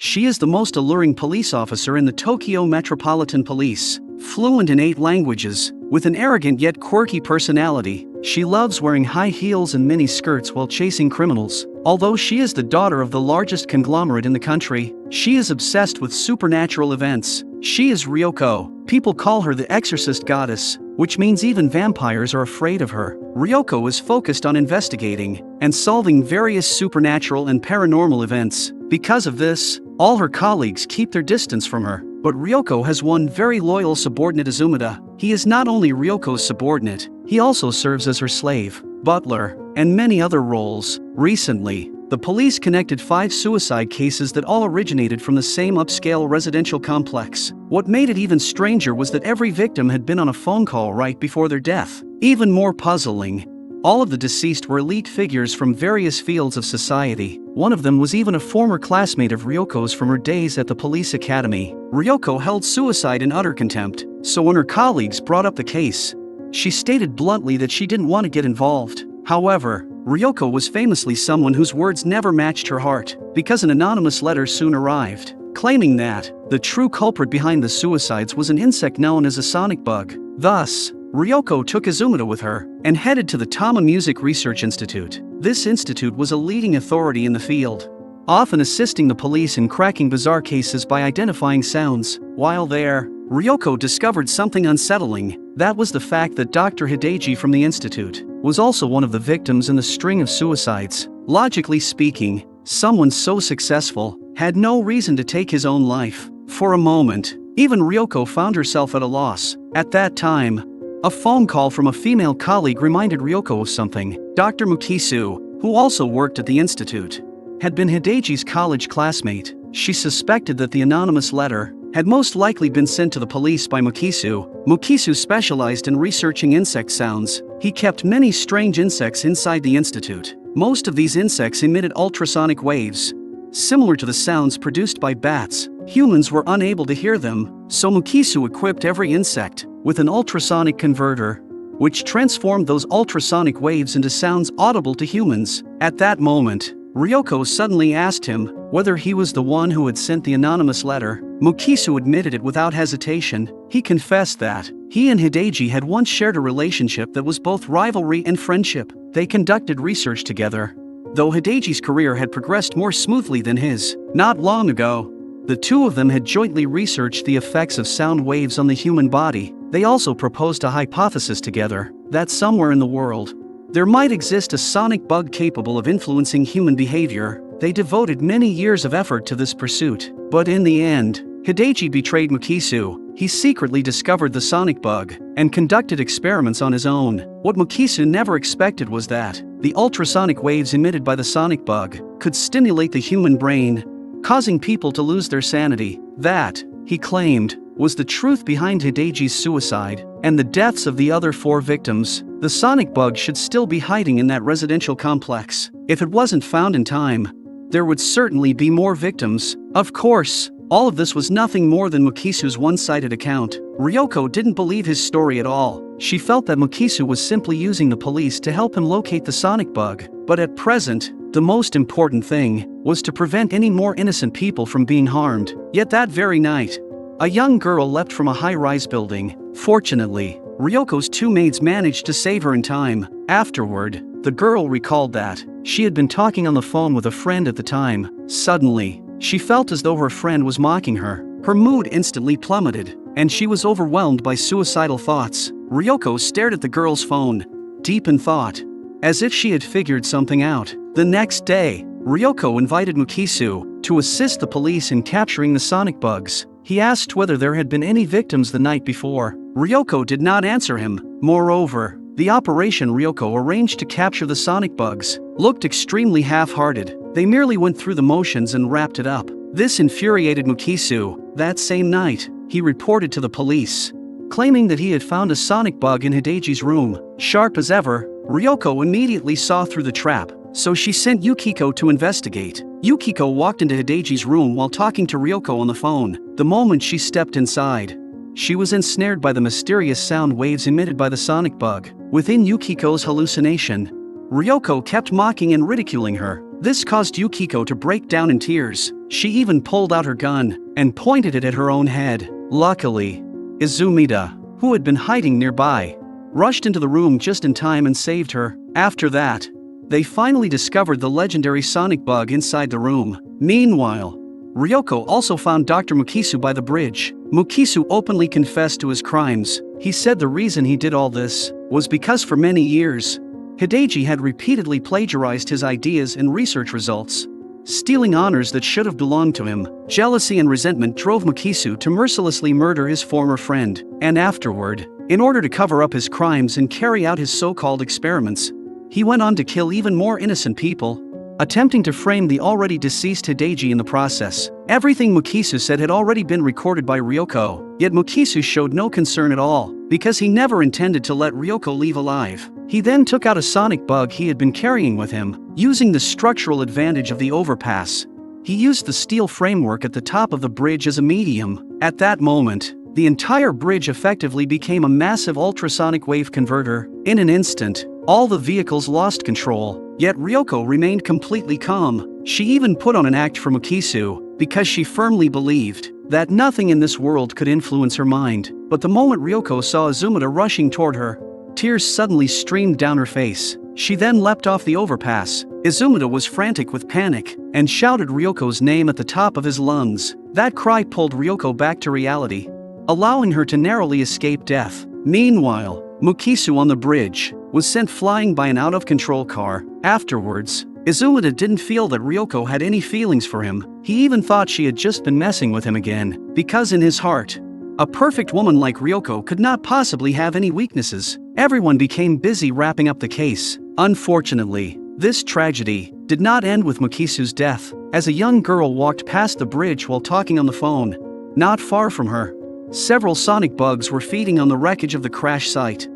She is the most alluring police officer in the Tokyo Metropolitan Police, fluent in 8 languages, with an arrogant yet quirky personality. She loves wearing high heels and mini skirts while chasing criminals. Although she is the daughter of the largest conglomerate in the country, she is obsessed with supernatural events. She is Ryoko. People call her the exorcist goddess, which means even vampires are afraid of her. Ryoko is focused on investigating and solving various supernatural and paranormal events. Because of this, all her colleagues keep their distance from her. But Ryoko has one very loyal subordinate, Azumata. He is not only Ryoko's subordinate, he also serves as her slave, butler, and many other roles. Recently, the police connected 5 suicide cases that all originated from the same upscale residential complex. What made it even stranger was that every victim had been on a phone call right before their death. Even more puzzling, all of the deceased were elite figures from various fields of society. One of them was even a former classmate of Ryoko's from her days at the police academy. Ryoko held suicide in utter contempt, so when her colleagues brought up the case, she stated bluntly that she didn't want to get involved. However, Ryoko was famously someone whose words never matched her heart, because an anonymous letter soon arrived, claiming that the true culprit behind the suicides was an insect known as a sonic bug. Thus, Ryoko took Azumata with her and headed to the Tama Music Research Institute. This institute was a leading authority in the field, often assisting the police in cracking bizarre cases by identifying sounds. While there, Ryoko discovered something unsettling. That was the fact that Dr. Hideji from the institute was also one of the victims in the string of suicides. Logically speaking, someone so successful had no reason to take his own life. For a moment, even Ryoko found herself at a loss. At that time, a phone call from a female colleague reminded Ryoko of something. Dr. Mukisu, who also worked at the institute, had been Hideji's college classmate. She suspected that the anonymous letter had most likely been sent to the police by Mukisu. Mukisu specialized in researching insect sounds. He kept many strange insects inside the institute. Most of these insects emitted ultrasonic waves, similar to the sounds produced by bats. Humans were unable to hear them, so Mukisu equipped every insect with an ultrasonic converter, which transformed those ultrasonic waves into sounds audible to humans. At that moment, Ryoko suddenly asked him whether he was the one who had sent the anonymous letter. Mukisu admitted it without hesitation. He confessed that he and Hideji had once shared a relationship that was both rivalry and friendship. They conducted research together, though Hideji's career had progressed more smoothly than his. Not long ago, the two of them had jointly researched the effects of sound waves on the human body. They also proposed a hypothesis together that somewhere in the world, there might exist a sonic bug capable of influencing human behavior. They devoted many years of effort to this pursuit. But in the end, Hideji betrayed Mukisu. He secretly discovered the sonic bug and conducted experiments on his own. What Mukisu never expected was that the ultrasonic waves emitted by the sonic bug could stimulate the human brain, causing people to lose their sanity. That, he claimed, was the truth behind Hideji's suicide and the deaths of the other 4 victims. The sonic bug should still be hiding in that residential complex. If it wasn't found in time, there would certainly be more victims. Of course, all of this was nothing more than Mukisu's one-sided account. Ryoko didn't believe his story at all. She felt that Mukisu was simply using the police to help him locate the sonic bug. But at present, the most important thing was to prevent any more innocent people from being harmed. Yet that very night, a young girl leapt from a high-rise building. Fortunately, Ryoko's 2 maids managed to save her in time. Afterward, the girl recalled that she had been talking on the phone with a friend at the time. Suddenly, she felt as though her friend was mocking her. Her mood instantly plummeted, and she was overwhelmed by suicidal thoughts. Ryoko stared at the girl's phone, deep in thought, as if she had figured something out. The next day, Ryoko invited Mukisu to assist the police in capturing the sonic bugs. He asked whether there had been any victims the night before. Ryoko did not answer him. Moreover, the operation Ryoko arranged to capture the sonic bugs looked extremely half-hearted. They merely went through the motions and wrapped it up. This infuriated Mukisu. That same night, he reported to the police, claiming that he had found a sonic bug in Hideji's room. Sharp as ever, Ryoko immediately saw through the trap, so she sent Yukiko to investigate. Yukiko walked into Hideji's room while talking to Ryoko on the phone. The moment she stepped inside, she was ensnared by the mysterious sound waves emitted by the sonic bug. Within Yukiko's hallucination, Ryoko kept mocking and ridiculing her. This caused Yukiko to break down in tears. She even pulled out her gun and pointed it at her own head. Luckily, Izumida, who had been hiding nearby, rushed into the room just in time and saved her. After that, they finally discovered the legendary sonic bug inside the room. Meanwhile, Ryoko also found Dr. Mukisu by the bridge. Mukisu openly confessed to his crimes. He said the reason he did all this was because for many years, Hideji had repeatedly plagiarized his ideas and research results, stealing honors that should have belonged to him. Jealousy and resentment drove Mukisu to mercilessly murder his former friend, and afterward, in order to cover up his crimes and carry out his so-called experiments, he went on to kill even more innocent people, attempting to frame the already deceased Hideji in the process. Everything Mukisu said had already been recorded by Ryoko, yet Mukisu showed no concern at all, because he never intended to let Ryoko leave alive. He then took out a sonic bug he had been carrying with him. Using the structural advantage of the overpass, he used the steel framework at the top of the bridge as a medium. At that moment, the entire bridge effectively became a massive ultrasonic wave converter. In an instant, all the vehicles lost control, yet Ryoko remained completely calm. She even put on an act for Mukisu, because she firmly believed that nothing in this world could influence her mind. But the moment Ryoko saw Izumida rushing toward her, tears suddenly streamed down her face. She then leapt off the overpass. Izumida was frantic with panic, and shouted Ryoko's name at the top of his lungs. That cry pulled Ryoko back to reality, allowing her to narrowly escape death. Meanwhile, Mukisu on the bridge was sent flying by an out-of-control car. Afterwards, Izumida didn't feel that Ryoko had any feelings for him. He even thought she had just been messing with him again, because in his heart, a perfect woman like Ryoko could not possibly have any weaknesses. Everyone became busy wrapping up the case. Unfortunately, this tragedy did not end with Mukisu's death, as a young girl walked past the bridge while talking on the phone. Not far from her, several sonic bugs were feeding on the wreckage of the crash site.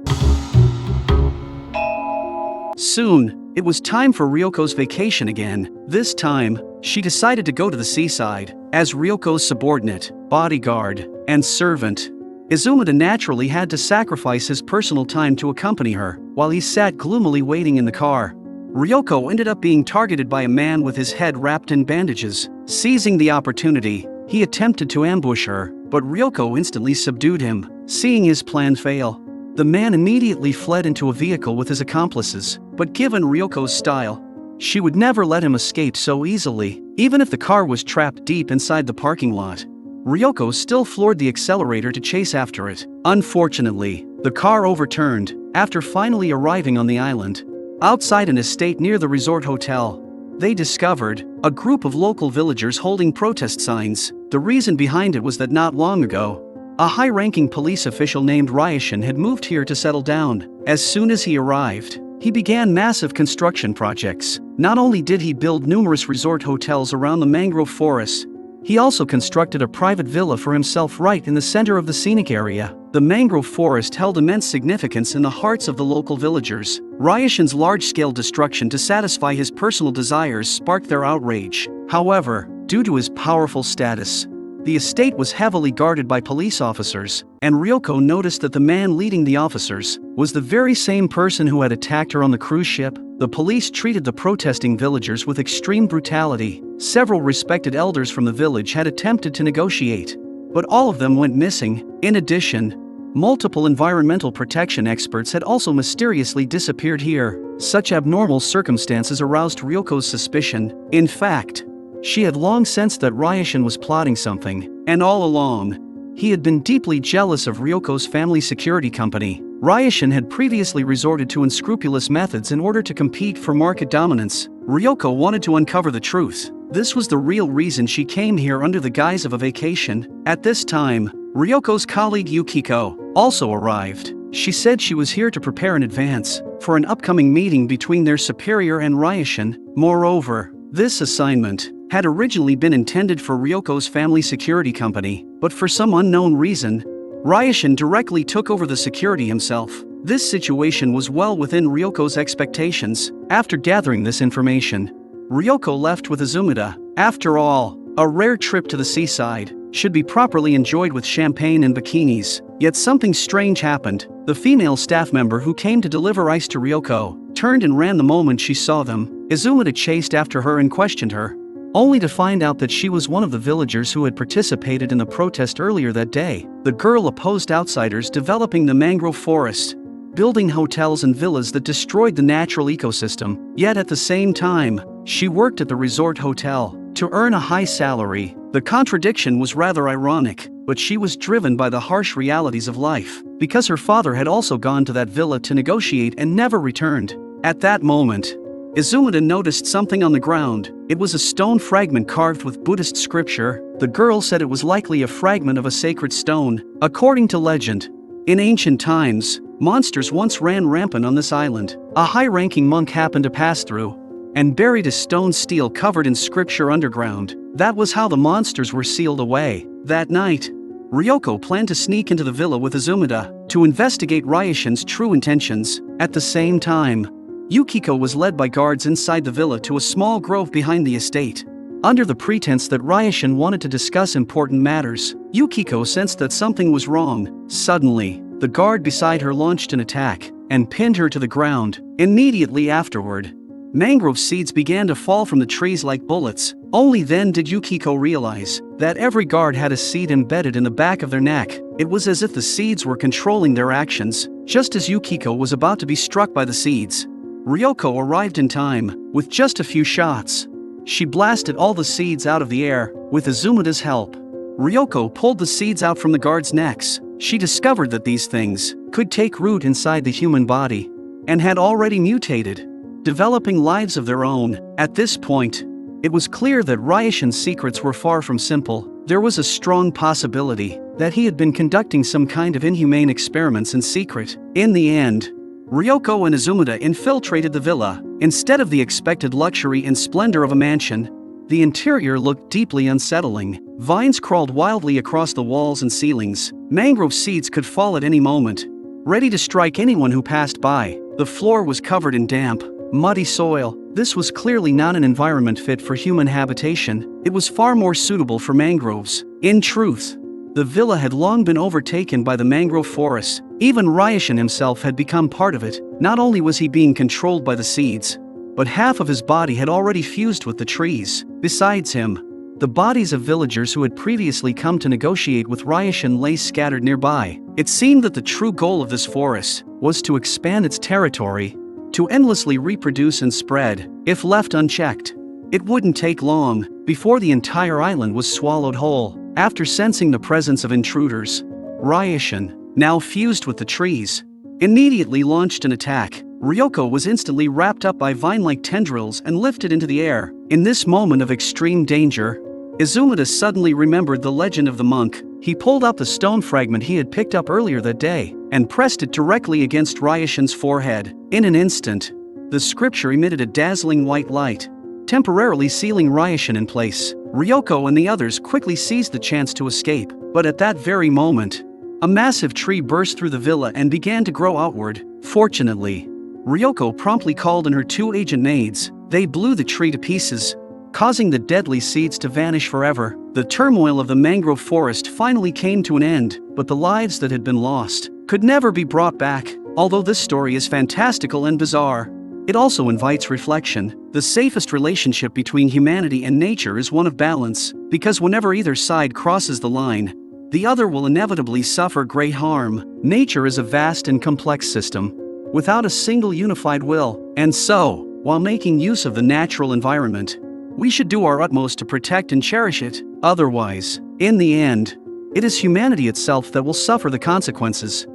Soon, it was time for Ryoko's vacation again. This time, she decided to go to the seaside. As Ryoko's subordinate, bodyguard, and servant, Izumida naturally had to sacrifice his personal time to accompany her. While he sat gloomily waiting in the car, Ryoko ended up being targeted by a man with his head wrapped in bandages. Seizing the opportunity, he attempted to ambush her, but Ryoko instantly subdued him. Seeing his plan fail, the man immediately fled into a vehicle with his accomplices. But given Ryoko's style, she would never let him escape so easily. Even if the car was trapped deep inside the parking lot, Ryoko still floored the accelerator to chase after it. Unfortunately, the car overturned after finally arriving on the island. Outside an estate near the resort hotel, they discovered a group of local villagers holding protest signs. The reason behind it was that not long ago, a high-ranking police official named Ryoshin had moved here to settle down. As soon as he arrived, he began massive construction projects. Not only did he build numerous resort hotels around the mangrove forest, he also constructed a private villa for himself right in the center of the scenic area. The mangrove forest held immense significance in the hearts of the local villagers. Ryoshin's large-scale destruction to satisfy his personal desires sparked their outrage. However, due to his powerful status, the estate was heavily guarded by police officers, and Ryoko noticed that the man leading the officers was the very same person who had attacked her on the cruise ship. The police treated the protesting villagers with extreme brutality. Several respected elders from the village had attempted to negotiate, but all of them went missing. In addition, multiple environmental protection experts had also mysteriously disappeared here. Such abnormal circumstances aroused Ryoko's suspicion. In fact, she had long sensed that Ryoshin was plotting something, and all along, he had been deeply jealous of Ryoko's family security company. Ryoshin had previously resorted to unscrupulous methods in order to compete for market dominance. Ryoko wanted to uncover the truth. This was the real reason she came here under the guise of a vacation. At this time, Ryoko's colleague Yukiko also arrived. She said she was here to prepare in advance for an upcoming meeting between their superior and Ryoshin. Moreover, this assignment had originally been intended for Ryoko's family security company, but for some unknown reason, Ryoshin directly took over the security himself. This situation was well within Ryoko's expectations. After gathering this information, Ryoko left with Izumida. After all, a rare trip to the seaside should be properly enjoyed with champagne and bikinis. Yet something strange happened. The female staff member who came to deliver ice to Ryoko turned and ran the moment she saw them. Izumata chased after her and questioned her, only to find out that she was one of the villagers who had participated in the protest earlier that day. The girl opposed outsiders developing the mangrove forest, building hotels and villas that destroyed the natural ecosystem. Yet at the same time, she worked at the resort hotel to earn a high salary. The contradiction was rather ironic, but she was driven by the harsh realities of life, because her father had also gone to that villa to negotiate and never returned. At that moment, Izumata noticed something on the ground. It was a stone fragment carved with Buddhist scripture. The girl said it was likely a fragment of a sacred stone. According to legend, in ancient times, monsters once ran rampant on this island. A high-ranking monk happened to pass through and buried a stone stele covered in scripture underground. That was how the monsters were sealed away. That night, Ryoko planned to sneak into the villa with Izumata to investigate Ryoshin's true intentions. At the same time, Yukiko was led by guards inside the villa to a small grove behind the estate. Under the pretense that Ryoshin wanted to discuss important matters, Yukiko sensed that something was wrong. Suddenly, the guard beside her launched an attack and pinned her to the ground. Immediately afterward, mangrove seeds began to fall from the trees like bullets. Only then did Yukiko realize that every guard had a seed embedded in the back of their neck. It was as if the seeds were controlling their actions. Just as Yukiko was about to be struck by the seeds, Ryoko arrived in time. With just a few shots, she blasted all the seeds out of the air. With Izumata's help, Ryoko pulled the seeds out from the guards' necks. She discovered that these things could take root inside the human body and had already mutated, developing lives of their own. At this point, it was clear that Ryoshin's secrets were far from simple. There was a strong possibility that he had been conducting some kind of inhumane experiments in secret. In the end, Ryoko and Izumata infiltrated the villa. Instead of the expected luxury and splendor of a mansion, the interior looked deeply unsettling. Vines crawled wildly across the walls and ceilings. Mangrove seeds could fall at any moment, ready to strike anyone who passed by. The floor was covered in damp, muddy soil. This was clearly not an environment fit for human habitation. It was far more suitable for mangroves. In truth, the villa had long been overtaken by the mangrove forest. Even Ryoshin himself had become part of it. Not only was he being controlled by the seeds, but half of his body had already fused with the trees. Besides him, the bodies of villagers who had previously come to negotiate with Ryoshin lay scattered nearby. It seemed that the true goal of this forest was to expand its territory, to endlessly reproduce and spread. If left unchecked, it wouldn't take long before the entire island was swallowed whole. After sensing the presence of intruders, Ryoshin, now fused with the trees, immediately launched an attack. Ryoko was instantly wrapped up by vine-like tendrils and lifted into the air. In this moment of extreme danger, Izumata suddenly remembered the legend of the monk. He pulled out the stone fragment he had picked up earlier that day and pressed it directly against Ryoshin's forehead. In an instant, the scripture emitted a dazzling white light, temporarily sealing Ryoshin in place. Ryoko and the others quickly seized the chance to escape, but at that very moment, a massive tree burst through the villa and began to grow outward. Fortunately, Ryoko promptly called in her two agent maids. They blew the tree to pieces, causing the deadly seeds to vanish forever. The turmoil of the mangrove forest finally came to an end, but the lives that had been lost could never be brought back. Although this story is fantastical and bizarre, it also invites reflection. The safest relationship between humanity and nature is one of balance, because whenever either side crosses the line, the other will inevitably suffer great harm. Nature is a vast and complex system, without a single unified will, and so, while making use of the natural environment, we should do our utmost to protect and cherish it. Otherwise, in the end, it is humanity itself that will suffer the consequences.